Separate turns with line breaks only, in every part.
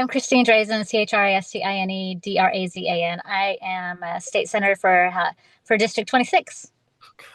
I'm Christine Drazen, Christinedrazan. I am a state senator for District 26.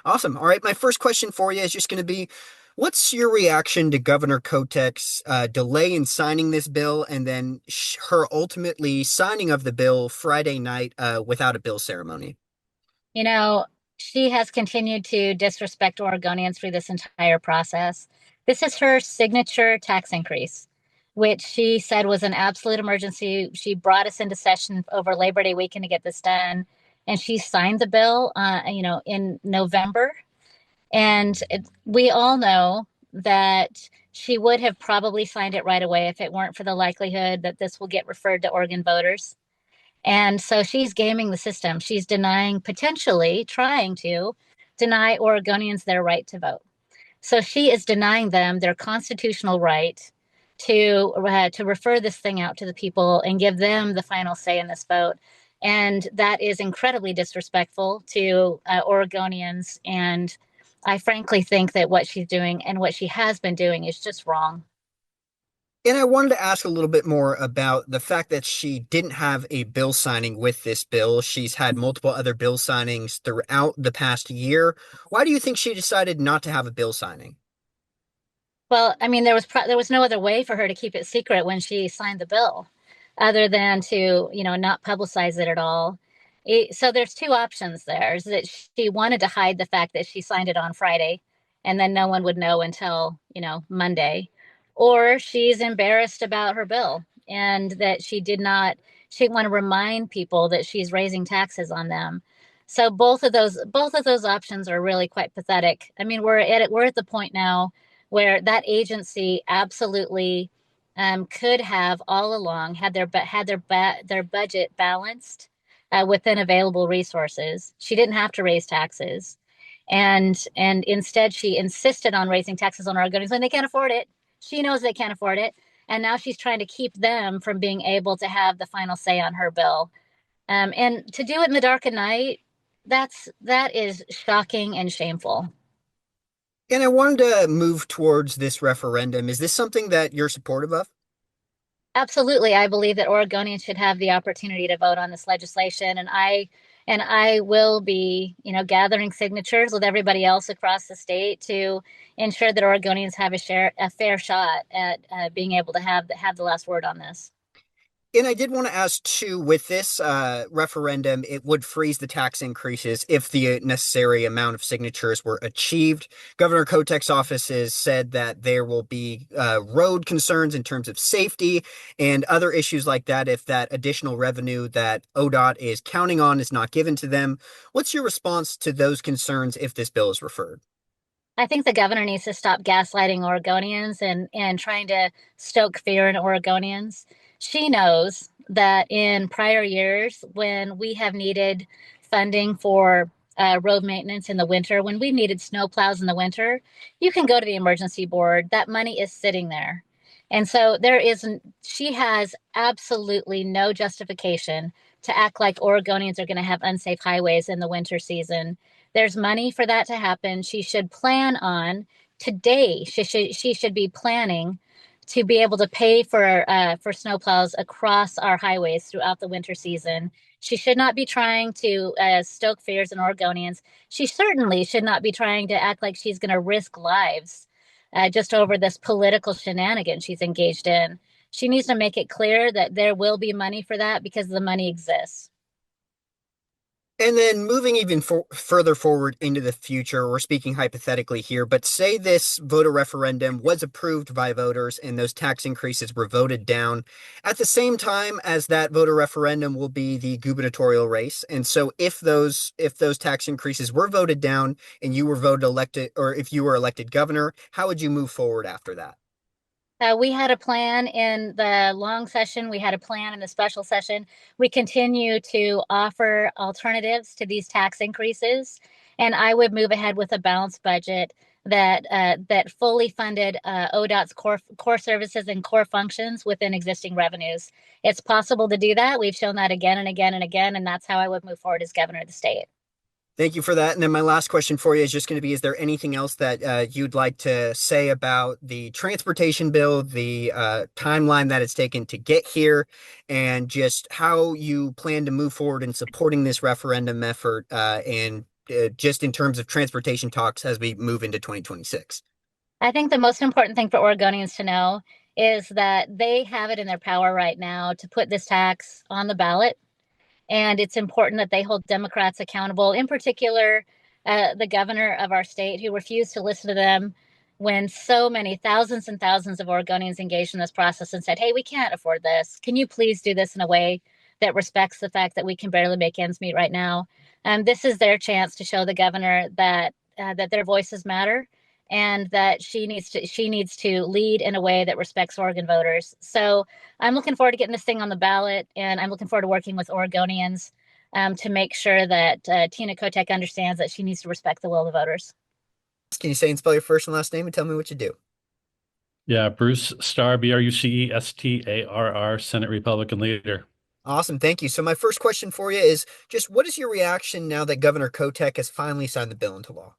Awesome. All right. My first question for you is just going to be, what's your reaction to Governor Kotek's delay in signing this bill and then her ultimately signing of the bill Friday night without a bill ceremony?
You know, she has continued to disrespect Oregonians through this entire process. This is her signature tax increase, which she said was an absolute emergency. She brought us into session over Labor Day weekend to get this done, and she signed the bill, in November. And we all know that she would have probably signed it right away if it weren't for the likelihood that this will get referred to Oregon voters. And so she's gaming the system. She's denying, potentially trying to deny Oregonians their right to vote. So she is denying them their constitutional right to refer this thing out to the people and give them the final say in this vote. And that is incredibly disrespectful to Oregonians. And I frankly think that what she's doing and what she has been doing is just wrong.
And I wanted to ask a little bit more about the fact that she didn't have a bill signing with this bill. She's had multiple other bill signings throughout the past year. Why do you think she decided not to have a bill signing?
Well, I mean, there was no other way for her to keep it secret when she signed the bill, other than to not publicize it at all. So there's two options there: is that she wanted to hide the fact that she signed it on Friday, and then no one would know until Monday, or she's embarrassed about her bill and that she did not. She want to remind people that she's raising taxes on them. So both of those options are really quite pathetic. I mean, we're at the point now where that agency absolutely could have all along had their budget balanced within available resources. She didn't have to raise taxes, and instead she insisted on raising taxes on Oregonians when they can't afford it. She knows they can't afford it, and now she's trying to keep them from being able to have the final say on her bill. And to do it in the dark of night, that is shocking and shameful.
And I wanted to move towards this referendum. Is this something that you're supportive of?
Absolutely. I believe that Oregonians should have the opportunity to vote on this legislation. And I will be, gathering signatures with everybody else across the state to ensure that Oregonians have a fair shot at being able to have the last word on this.
And I did want to ask too, with this referendum, it would freeze the tax increases if the necessary amount of signatures were achieved. Governor Kotek's office has said that there will be road concerns in terms of safety and other issues like that if that additional revenue that ODOT is counting on is not given to them. What's your response to those concerns if this bill is referred?
I think the governor needs to stop gaslighting Oregonians and trying to stoke fear in Oregonians. She knows that in prior years, when we have needed funding for road maintenance in the winter, when we needed snow plows in the winter, you can go to the emergency board. That money is sitting there. And so she has absolutely no justification to act like Oregonians are going to have unsafe highways in the winter season. There's money for that to happen. She should plan on today. She should be planning to be able to pay for snowplows across our highways throughout the winter season. She should not be trying to stoke fears in Oregonians. She certainly should not be trying to act like she's going to risk lives just over this political shenanigan she's engaged in. She needs to make it clear that there will be money for that because the money exists.
And then moving even further forward into the future, we're speaking hypothetically here, but say this voter referendum was approved by voters and those tax increases were voted down. At the same time as that voter referendum will be the gubernatorial race. And so if those tax increases were voted down and you were voted elected, or if you were elected governor, how would you move forward after that?
We had a plan in the long session. We had a plan in the special session. We continue to offer alternatives to these tax increases, and I would move ahead with a balanced budget that fully funded ODOT's core services and core functions within existing revenues. It's possible to do that. We've shown that again and again and again, and that's how I would move forward as governor of the state.
Thank you for that. And then my last question for you is just going to be, is there anything else that you'd like to say about the transportation bill, the timeline that it's taken to get here, and just how you plan to move forward in supporting this referendum effort and just in terms of transportation talks as we move into 2026?
I think the most important thing for Oregonians to know is that they have it in their power right now to put this tax on the ballot. And it's important that they hold Democrats accountable, in particular, the governor of our state, who refused to listen to them when so many thousands and thousands of Oregonians engaged in this process and said, "Hey, we can't afford this. Can you please do this in a way that respects the fact that we can barely make ends meet right now?" This is their chance to show the governor that their voices matter and that she needs to lead in a way that respects Oregon voters. So I'm looking forward to getting this thing on the ballot, and I'm looking forward to working with Oregonians to make sure that Tina Kotek understands that she needs to respect the will of the voters.
Can you say and spell your first and last name and tell me what you do?
Yeah, Bruce Starr, Brucestarr, Senate Republican leader.
Awesome. Thank you. So my first question for you is just what is your reaction now that Governor Kotek has finally signed the bill into law?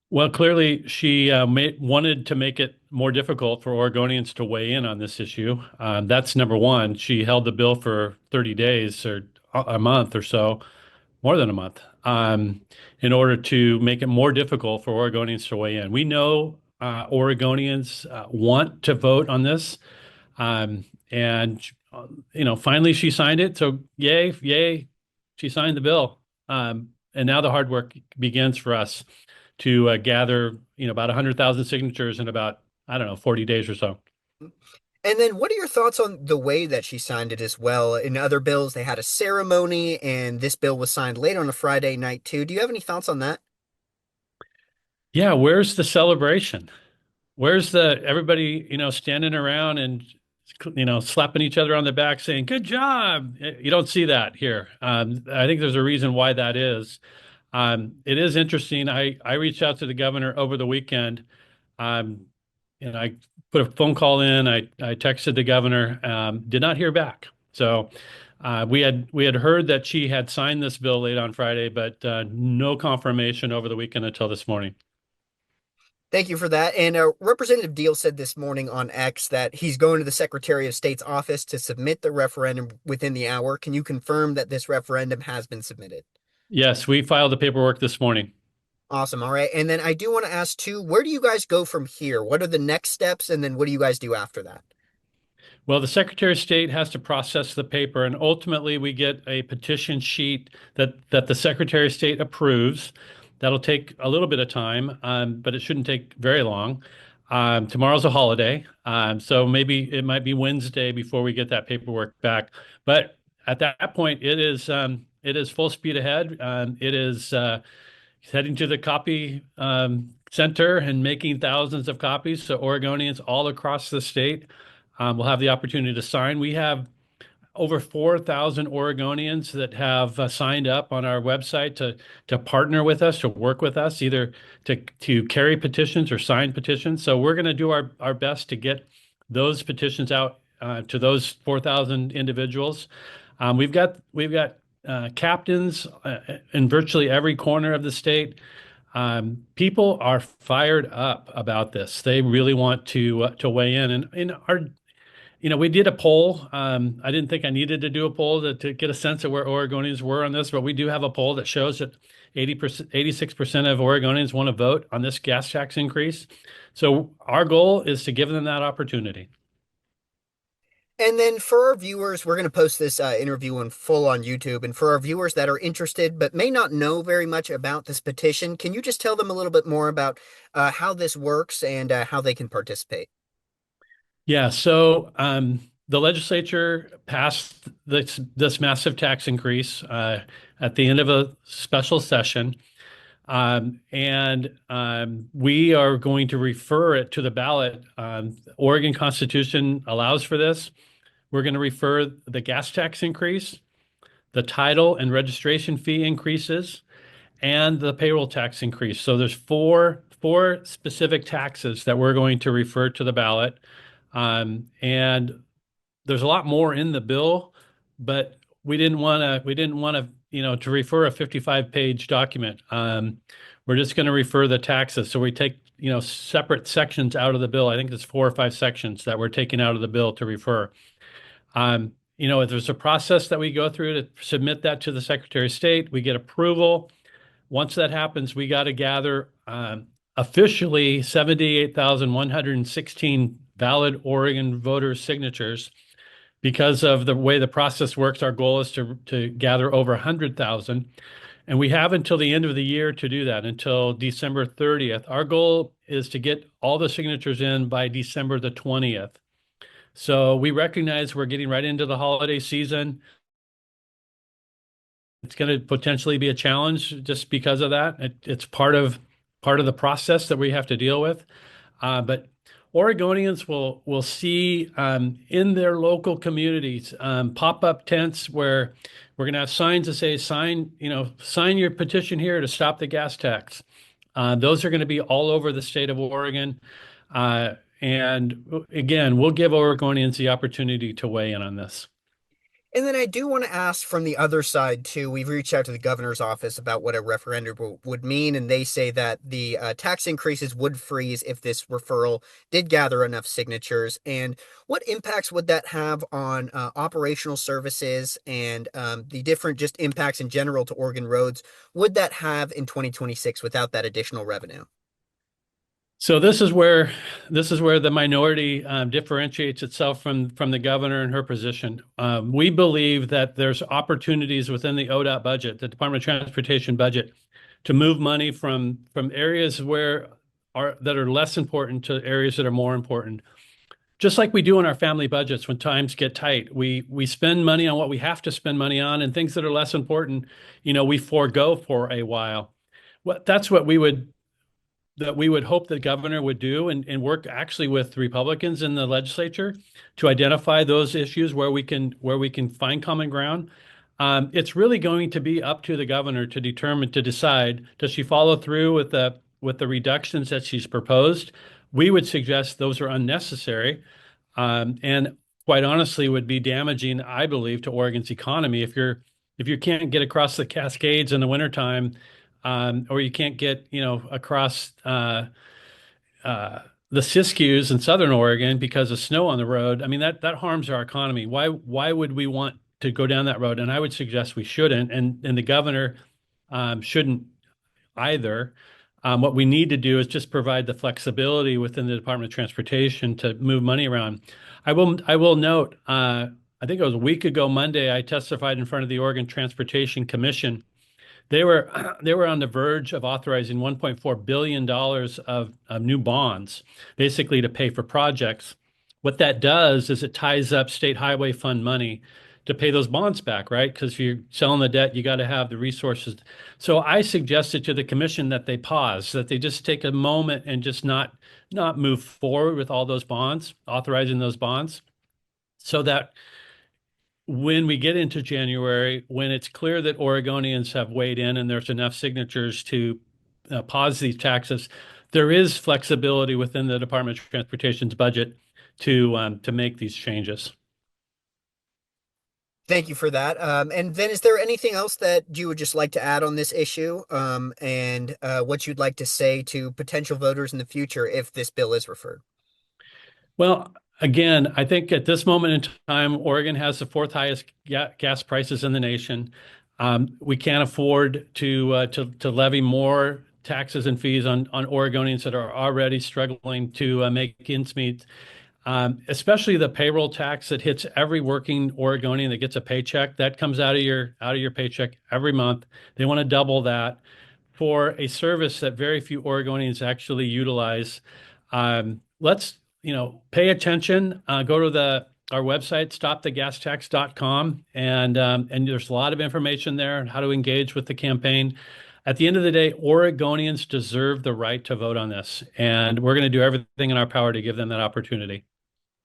Well, clearly, she wanted to make it more difficult for Oregonians to weigh in on this issue. That's number one. She held the bill for 30 days or a month or so, more than a month, in order to make it more difficult for Oregonians to weigh in. We know Oregonians want to vote on this. And finally she signed it. So yay, yay, she signed the bill. And now the hard work begins for us to gather, about 100,000 signatures in about, I don't know, 40 days or so.
And then what are your thoughts on the way that she signed it as well? In other bills, they had a ceremony, and this bill was signed late on a Friday night too. Do you have any thoughts on that?
Yeah, where's the celebration? Where's the everybody, standing around and slapping each other on the back saying, "Good job." You don't see that here. I think there's a reason why that is. It is interesting. I reached out to the governor over the weekend. And I put a phone call in. I texted the governor, did not hear back. So we had heard that she had signed this bill late on Friday, but no confirmation over the weekend until this morning.
Thank you for that. And Representative Deal said this morning on X that he's going to the Secretary of State's office to submit the referendum within the hour. Can you confirm that this referendum has been submitted?
Yes, we filed the paperwork this morning.
Awesome. All right. And then I do want to ask too, where do you guys go from here? What are the next steps? And then what do you guys do after that?
Well, the Secretary of State has to process the paper, and ultimately we get a petition sheet that the Secretary of State approves. That'll take a little bit of time, but it shouldn't take very long. Tomorrow's a holiday, so maybe it might be Wednesday before we get that paperwork back. But at that point, it is full speed ahead. It is heading to the copy center and making thousands of copies, so Oregonians all across the state will have the opportunity to sign. We have over 4,000 Oregonians that have signed up on our website to partner with us, to work with us, either to carry petitions or sign petitions. So we're going to do our best to get those petitions out to those 4,000 individuals. We've got captains in virtually every corner of the state. People are fired up about this. They really want to weigh in. And in our we did a poll. I didn't think I needed to do a poll to get a sense of where Oregonians were on this, but we do have a poll that shows that 80%, 86% of Oregonians want to vote on this gas tax increase. So our goal is to give them that opportunity.
And then for our viewers, we're going to post this interview in full on YouTube. And for our viewers that are interested but may not know very much about this petition, can you just tell them a little bit more about how this works and how they can participate?
Yeah, so the legislature passed this massive tax increase at the end of a special session. And we are going to refer it to the ballot. Oregon Constitution allows for this. We're going to refer the gas tax increase, the title and registration fee increases, and the payroll tax increase. So there's four specific taxes that we're going to refer to the ballot. And there's a lot more in the bill, but we didn't want to to refer a 55-page document. We're just going to refer the taxes. So we take, separate sections out of the bill. I think there's 4 or 5 sections that we're taking out of the bill to refer. There's a process that we go through to submit that to the Secretary of State. We get approval. Once that happens, we got to gather officially 78,116 valid Oregon voter signatures. Because of the way the process works, our goal is to gather over 100,000. And we have until the end of the year to do that, until December 30th. Our goal is to get all the signatures in by December the 20th. So we recognize we're getting right into the holiday season. It's going to potentially be a challenge just because of that. It's part of the process that we have to deal with. But Oregonians will see in their local communities pop-up tents where we're going to have signs that say, sign your petition here to stop the gas tax. Those are going to be all over the state of Oregon. And again, we'll give Oregonians the opportunity to weigh in on this.
And then I do want to ask from the other side too. We've reached out to the governor's office about what a referendum would mean, and they say that the tax increases would freeze if this referral did gather enough signatures. And what impacts would that have on operational services and the different just impacts in general to Oregon roads would that have in 2026 without that additional revenue?
So this is where the minority differentiates itself from the governor and her position. We believe that there's opportunities within the ODOT budget, the Department of Transportation budget, to move money from areas that are less important to areas that are more important. Just like we do in our family budgets when times get tight, we spend money on what we have to spend money on, and things that are less important, we forego for a while. That's what we would hope the governor would do and work actually with Republicans in the legislature to identify those issues where we can find common ground. It's really going to be up to the governor to decide, does she follow through with the reductions that she's proposed? We would suggest those are unnecessary, and quite honestly would be damaging, I believe, to Oregon's economy. If you can't get across the Cascades in the wintertime, or you can't get, across the Siskiyous in Southern Oregon because of snow on the road. I mean, that harms our economy. Why would we want to go down that road? And I would suggest we shouldn't, and the governor shouldn't either. What we need to do is just provide the flexibility within the Department of Transportation to move money around. I will note, I think it was a week ago Monday, I testified in front of the Oregon Transportation Commission. They were on the verge of authorizing $1.4 billion of new bonds, basically to pay for projects. What that does is it ties up state highway fund money to pay those bonds back, right? Because if you're selling the debt, you got to have the resources. So I suggested to the commission that they pause, that they just take a moment and just not move forward with all those bonds, authorizing those bonds, so that when we get into January, when it's clear that Oregonians have weighed in and there's enough signatures to pause these taxes, there is flexibility within the Department of Transportation's budget to make these changes.
Thank you for that. And then is there anything else that you would just like to add on this issue, and what you'd like to say to potential voters in the future if this bill is referred?
Well, again, I think at this moment in time, Oregon has the fourth highest gas prices in the nation. We can't afford to levy more taxes and fees on Oregonians that are already struggling to make ends meet. Especially the payroll tax that hits every working Oregonian that gets a paycheck. That comes out of your paycheck every month. They want to double that for a service that very few Oregonians actually utilize. Let's pay attention. Go to our website, stopthagastax.com, and there's a lot of information there on how to engage with the campaign. At the end of the day, Oregonians deserve the right to vote on this, and we're going to do everything in our power to give them that opportunity.